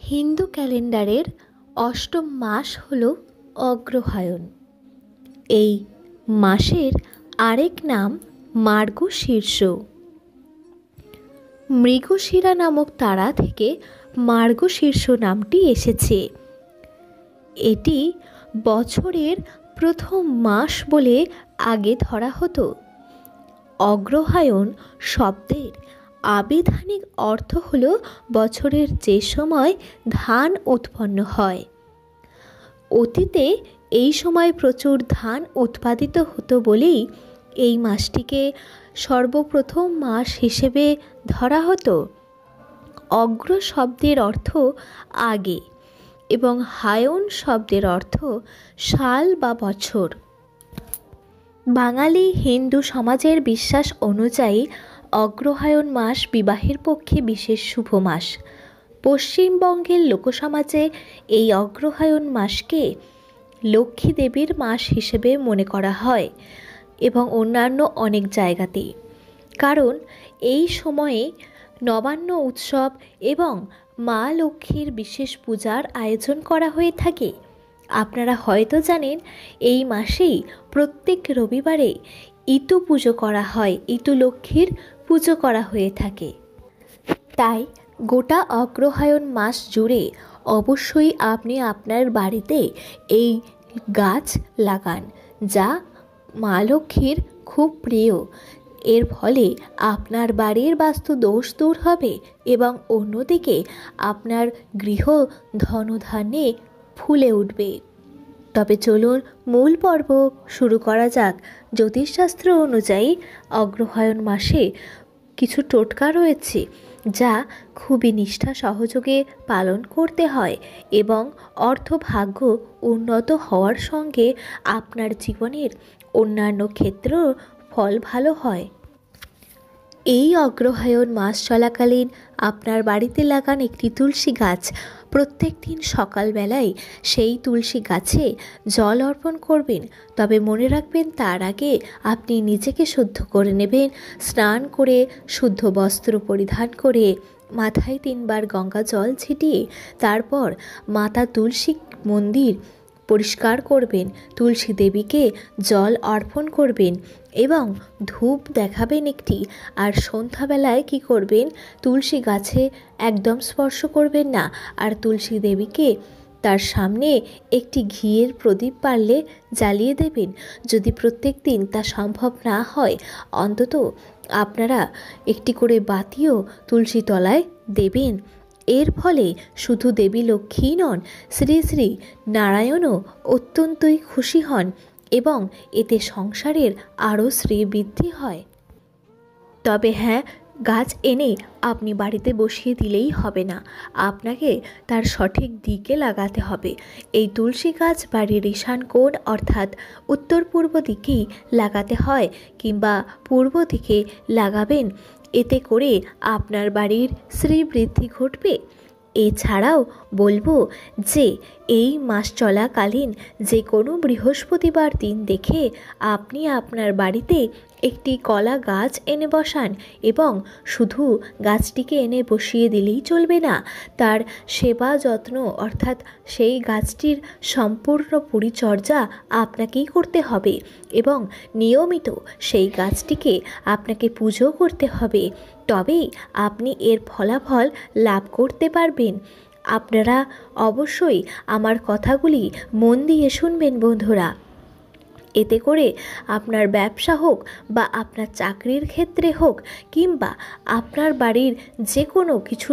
হিন্দু ক্যালেন্ডারের অষ্টম মাস হল অগ্রহায়ণ। এই মাসের আরেক নাম মার্গশীর্ষ। মৃগশিরা নামক তারা থেকে মার্গশীর্ষ নামটি এসেছে। এটি বছরের প্রথম মাস বলে আগে ধরা হতো। অগ্রহায়ণ শব্দের আবিধানিক অর্থ হল বছরের যে সময় ধান উৎপন্ন হয়। অতীতে এই সময় প্রচুর ধান উৎপাদিত হতো বলেই এই মাসটিকে সর্বপ্রথম মাস হিসেবে ধরা হতো। অগ্র শব্দের অর্থ আগে এবং হায়ন শব্দের অর্থ সাল বা বছর। বাঙালি হিন্দু সমাজের বিশ্বাস অনুযায়ী অগ্রহায়ণ মাস বিবাহের পক্ষে বিশেষ শুভ মাস। পশ্চিমবঙ্গের লোকসমাজে এই অগ্রহায়ণ মাসকে লক্ষ্মী দেবীর মাস হিসেবে মনে করা হয় এবং অন্যান্য অনেক জায়গাতেই, কারণ এই সময়ে নবান্ন উৎসব এবং মা লক্ষ্মীর বিশেষ পূজার আয়োজন করা হয়ে থাকে। আপনারা হয়তো জানেন এই মাসেই প্রত্যেক রবিবারে ইতু পুজো করা হয়, ইতু লক্ষ্মীর পুজো করা হয়ে থাকে। তাই গোটা অগ্রহায়ণ মাস জুড়ে অবশ্যই আপনি আপনার বাড়িতে এই গাছ লাগান, যা মা লক্ষ্মীর খুব প্রিয়। এর ফলে আপনার বাড়ির বাস্তু দোষ দূর হবে এবং অন্যদিকে আপনার গৃহ ধনধান্যে ফুলে উঠবে। তবে চলুন মূল পর্ব শুরু করা যাক। জ্যোতিষশাস্ত্র অনুযায়ী অগ্রহায়ণ মাসে কিছু টোটকা রয়েছে যা খুবই নিষ্ঠা সহযোগে পালন করতে হয় এবং অর্থভাগ্য উন্নত হওয়ার সঙ্গে আপনার জীবনের অন্যান্য ক্ষেত্রেও ফল ভালো হয়। এই অগ্রহায়ণ মাস চলাকালীন আপনার বাড়িতে লাগান একটি তুলসী গাছ। প্রত্যেক দিন সকালবেলায় সেই তুলসী গাছে জল অর্পণ করবেন। তবে মনে রাখবেন, তার আগে আপনি নিজেকে শুদ্ধ করে নেবেন। স্নান করে শুদ্ধ বস্ত্র পরিধান করে মাথায় 3 বার গঙ্গা জল ছিটিয়ে তারপর মাতা তুলসী মন্দির পরিষ্কার করবেন, তুলসী দেবীকে জল অর্পণ করবেন এবং ধূপ দেখাবেন একটি। আর সন্ধ্যাবেলায় কি করবেন, তুলসী গাছে একদম স্পর্শ করবেন না, আর তুলসী দেবীকে তার সামনে একটি ঘিয়ের প্রদীপ পারলে জ্বালিয়ে দেবেন। যদি প্রত্যেক দিন তা সম্ভব না হয়, অন্তত আপনারা একটি করে বাতিও তুলসী তলায় দেবেন। এর ফলে শুধু দেবী লক্ষ্মী নন, শ্রী শ্রী নারায়ণও অত্যন্তই খুশি হন এবং এতে সংসারের আরও শ্রীবৃদ্ধি হয়। তবে হ্যাঁ, গাছ এনে আপনি বাড়িতে বসিয়ে দিলেই হবে না, আপনাকে তার সঠিক দিকে লাগাতে হবে। এই তুলসী গাছ বাড়ির ঈশান কোণ অর্থাৎ উত্তর পূর্ব দিকেই লাগাতে হয় কিংবা পূর্ব দিকে লাগাবেন। এতে করে আপনার বাড়ির শ্রীবৃদ্ধি ঘটবে। এছাড়াও বলবো যে এই মাস চলাকালীন যে কোনো বৃহস্পতিবার দিন দেখে আপনি আপনার বাড়িতে একটি কলা গাছ এনে বসান এবং শুধু গাছটিকে এনে বসিয়ে দিলেই চলবে না, তার সেবা যত্ন অর্থাৎ সেই গাছটির সম্পূর্ণ পরিচর্যা আপনাকেই করতে হবে এবং নিয়মিত সেই গাছটিকে আপনাকে পুজো করতে হবে। তবেই আপনি এর ফলাফল লাভ করতে পারবেন। আপনারা অবশ্যই আমার কথাগুলি মন দিয়ে শুনবেন বন্ধুরা। এতে করে আপনার ব্যবসা হোক বা আপনার চাকরির ক্ষেত্রে হোক কিংবা আপনার বাড়ির যে কোনো কিছু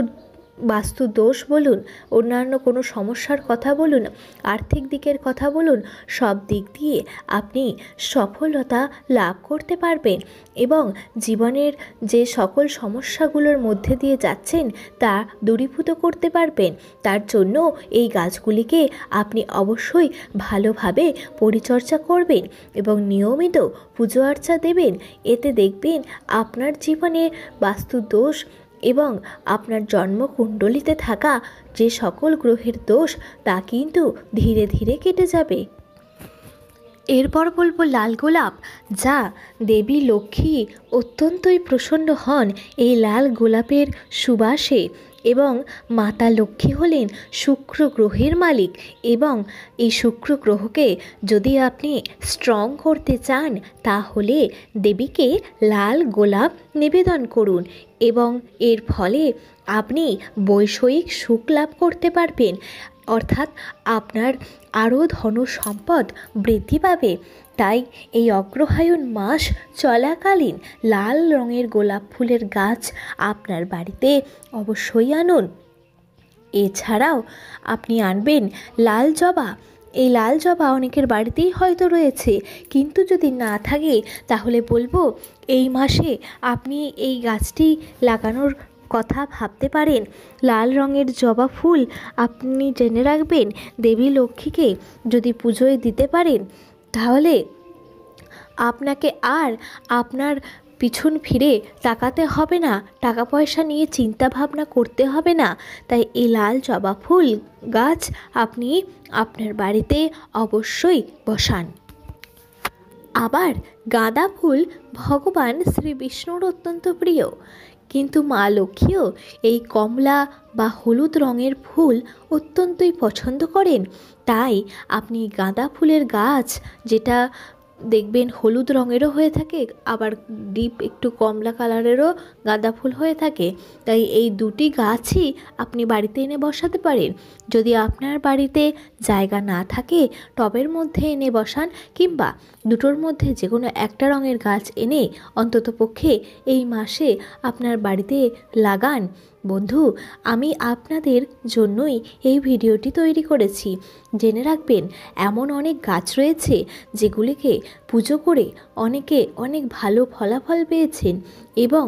বাস্তু দোষ বলুন, অন্যান্য কোনো সমস্যার কথা বলুন, আর্থিক দিকের কথা বলুন, সব দিক দিয়ে আপনি সফলতা লাভ করতে পারবেন এবং জীবনের যে সকল সমস্যাগুলোর মধ্যে দিয়ে যাচ্ছেন তা দূরীভূত করতে পারবেন। তার জন্য এই গাছগুলিকে আপনি অবশ্যই ভালোভাবে পরিচর্যা করবেন এবং নিয়মিত পুজো আর্চা দেবেন। এতে দেখবেন আপনার জীবনে বাস্তু দোষ এবং আপনার জন্মকুণ্ডলিতে থাকা যে সকল গ্রহের দোষ তা কিন্তু ধীরে ধীরে কেটে যাবে। এরপর বলবো লাল গোলাপ, যা দেবী লক্ষ্মী অত্যন্তই প্রসন্ন হন এই লাল গোলাপের সুবাসে এবং মাতা লক্ষ্মী হলেন শুক্র গ্রহের মালিক, এবং এই শুক্র গ্রহকে যদি আপনি স্ট্রং করতে চান তাহলে দেবীকে লাল গোলাপ নিবেদন করুন, এবং এর ফলে আপনি বৈষয়িক সুখ লাভ করতে পারবেন, অর্থাৎ আপনার আরও ধন সম্পদ বৃদ্ধি পাবে। তাই এই অগ্রহায়ণ মাস চলাকালীন লাল রঙের গোলাপ ফুলের গাছ আপনার বাড়িতে অবশ্যই আনুন। এছাড়াও আপনি আনবেন লাল জবা। এই লাল জবা অনেকের বাড়িতেই হয়তো রয়েছে, কিন্তু যদি না থাকে তাহলে বলবো এই মাসে আপনি এই গাছটি লাগানোর কথা ভাবতে পারেন। লাল রঙের জবা ফুল আপনি জেনে রাখবেন, দেবী লক্ষ্মীকে যদি পুজোয় দিতে পারেন তাহলে আপনাকে আর আপনার পিছন ফিরে তাকাতে হবে না, টাকা পয়সা নিয়ে চিন্তা ভাবনা করতে হবে না। তাই এই লাল জবা ফুল গাছ আপনি আপনার বাড়িতে অবশ্যই বসান। আবার গাঁদা ফুল ভগবান শ্রী বিষ্ণুর অত্যন্ত প্রিয়, কিন্তু মা লক্ষ্মীও এই কমলা বা হলুদ রঙের ফুল অত্যন্তই পছন্দ করেন। তাই আপনি গাঁদা ফুলের গাছ, যেটা দেখবেন হলুদ রঙেরও হয়ে থাকে, আবার ডিপ একটু কমলা কালারেরও গাঁদা ফুল হয়ে থাকে, তাই এই দুটি গাছই আপনি বাড়িতে এনে বসাতে পারেন। যদি আপনার বাড়িতে জায়গা না থাকে টবের মধ্যে এনে বসান, কিংবা দুটোর মধ্যে যে কোনো একটা রঙের গাছ এনে অন্ততপক্ষে এই মাসে আপনার বাড়িতে লাগান। বন্ধু, আমি আপনাদের জন্যই এই ভিডিওটি তৈরি করেছি। জেনে রাখবেন, এমন অনেক গাছ রয়েছে যেগুলিকে পুজো করে অনেকে অনেক ভালো ফলাফল পেয়েছেন, এবং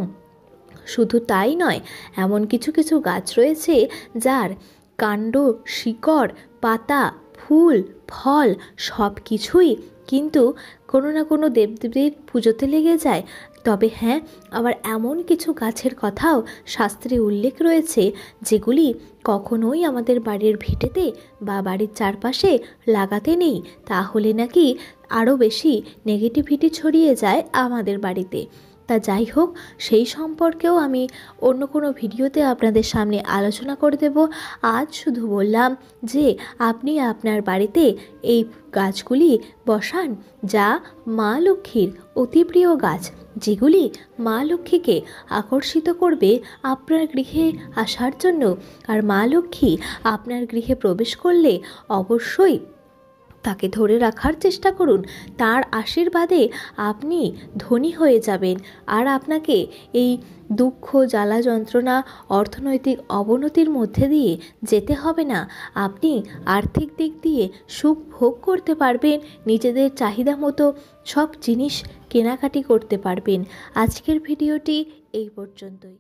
শুধু তাই নয়, এমন কিছু কিছু গাছ রয়েছে যার কাণ্ড, শিকড়, পাতা, ফুল, ফল সব কিছুই কিন্তু কোনো না কোনো দেবদেবীর পুজোতে লেগে যায়। তবে হ্যাঁ, আবার এমন কিছু গাছের কথাও শাস্ত্রে উল্লেখ রয়েছে যেগুলি কখনোই আমাদের বাড়ির ভিটেতে বা বাড়ির চারপাশে লাগাতে নেই, তাহলে নাকি আরও বেশি নেগেটিভিটি ছড়িয়ে যায় আমাদের বাড়িতে। তা যাই হোক, সেই সম্পর্কেও আমি অন্য কোনো ভিডিওতে আপনাদের সামনে আলোচনা করে দেব। আজ শুধু বললাম যে আপনি আপনার বাড়িতে এই গাছগুলি বসান, যা মা লক্ষ্মীর অতি প্রিয় গাছ, যেগুলি মা লক্ষ্মীকে আকর্ষিত করবে আপনার গৃহে আসার জন্য। আর মা লক্ষ্মী আপনার গৃহে প্রবেশ করলে অবশ্যই তাকে ধরে রাখার চেষ্টা করুন, তার আশীর্বাদে আপনি ধনী হয়ে যাবেন, আর আপনাকে এই দুঃখ, জ্বালা, যন্ত্রণা, অর্থনৈতিক অবনতির মধ্যে দিয়ে যেতে হবে না। আপনি আর্থিক দিক দিয়ে সুখ ভোগ করতে পারবেন, নিজেদের চাহিদা মতো সব জিনিস কেনাকাটি করতে পারবেন। আজকের ভিডিওটি এই পর্যন্তই।